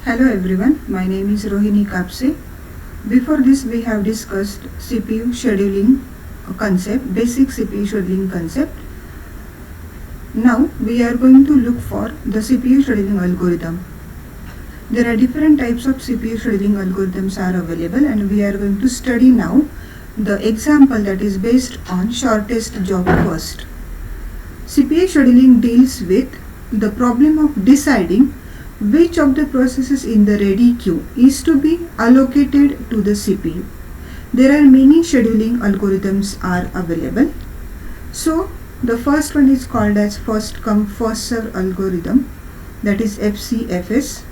Hello everyone, my name is Rohini Kapse. Before this we have discussed CPU scheduling concept, basic CPU scheduling concept. Now we are going to look for the CPU scheduling algorithm. There are different types of CPU scheduling algorithms are available, and we are going to study now the example that is based on shortest job first. CPU scheduling deals with the problem of deciding which of the processes in the ready queue is to be allocated to the CPU. There are many scheduling algorithms are available. So the first one is called as first come first serve algorithm, that is FCFS.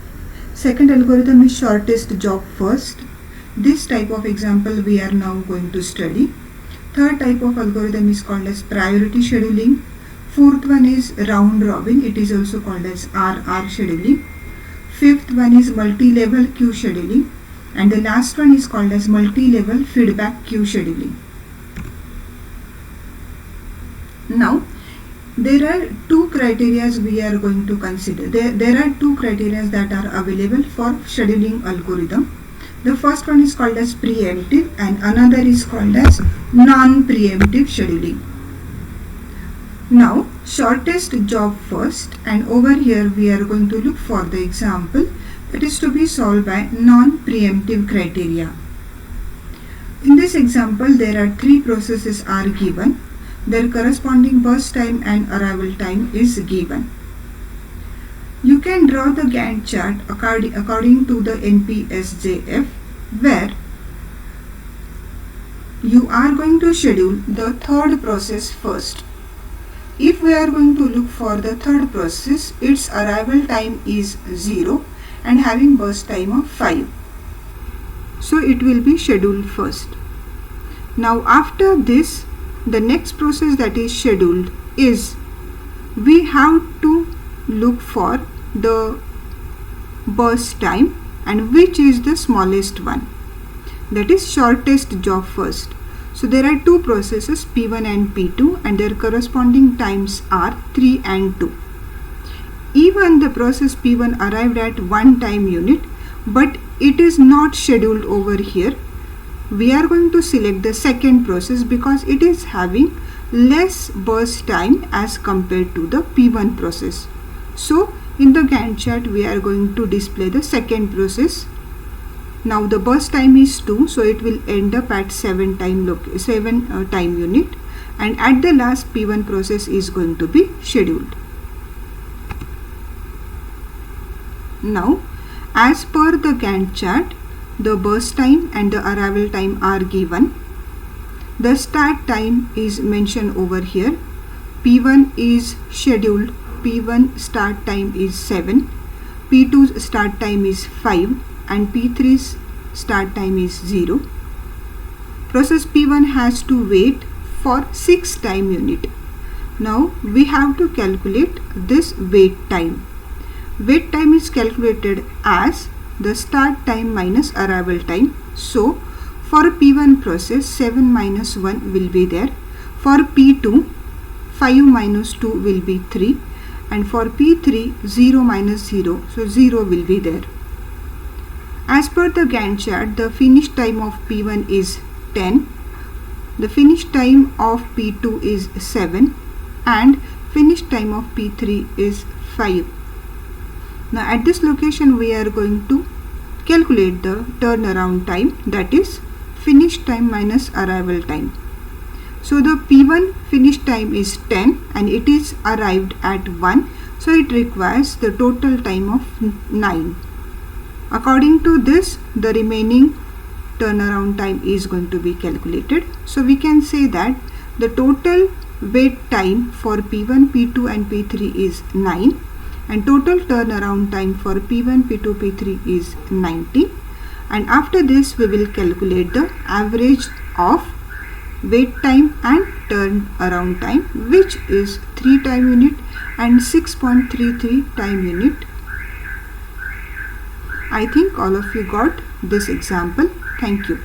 Second algorithm is shortest job first. This type of example we are now going to study. Third type of algorithm is called as priority scheduling. Fourth one is round robin, it is also called as RR scheduling. Fifth one is multi-level queue scheduling, and the last one is called as multi-level feedback queue scheduling. Now there are two criteria we are going to consider. There are two criteria that are available for scheduling algorithm. The first one is called as preemptive and another is called as non-preemptive scheduling. Now shortest job first, and over here we are going to look for the example that is to be solved by non-preemptive criteria. In this example there are three processes are given. Their corresponding burst time and arrival time is given. You can draw the Gantt chart according to the NPSJF, where you are going to schedule the third process first. If we are going to look for the third process, its arrival time is 0 and having burst time of 5. So it will be scheduled first. Now after this, the next process that is scheduled is we have to look for the burst time, and which is the smallest one, that is shortest job first. So there are two processes P1 and P2, and their corresponding times are 3 and 2. Even the process P1 arrived at one time unit, but it is not scheduled over here. We are going to select the second process because it is having less burst time as compared to the P1 process. So in the Gantt chart we are going to display the second process. Now the burst time is 2, so it will end up at 7 time unit, and at the last P1 process is going to be scheduled. Now as per the Gantt chart, the burst time and the arrival time are given. The start time is mentioned over here. P1 is scheduled, P1 start time is 7, P2 start time is 5, and P3's start time is 0. Process P1 has to wait for 6 time unit. Now we have to calculate this wait time. Wait time is calculated as the start time minus arrival time. So for P1 process 7 minus 1 will be there. For P2 5 minus 2 will be 3, and for P3 0 minus 0, so 0 will be there. As per the Gantt chart, the finish time of P1 is 10, the finish time of P2 is 7, and finish time of P3 is 5. Now at this location we are going to calculate the turnaround time, that is finish time minus arrival time. So the P1 finish time is 10 and it is arrived at 1, so it requires the total time of 9. According to this, the remaining turnaround time is going to be calculated. So we can say that the total wait time for P1, P2 and P3 is 9, and total turnaround time for P1, P2, P3 is 90. And after this we will calculate the average of wait time and turnaround time, which is 3 time unit and 6.33 time unit. I think all of you got this example. Thank you.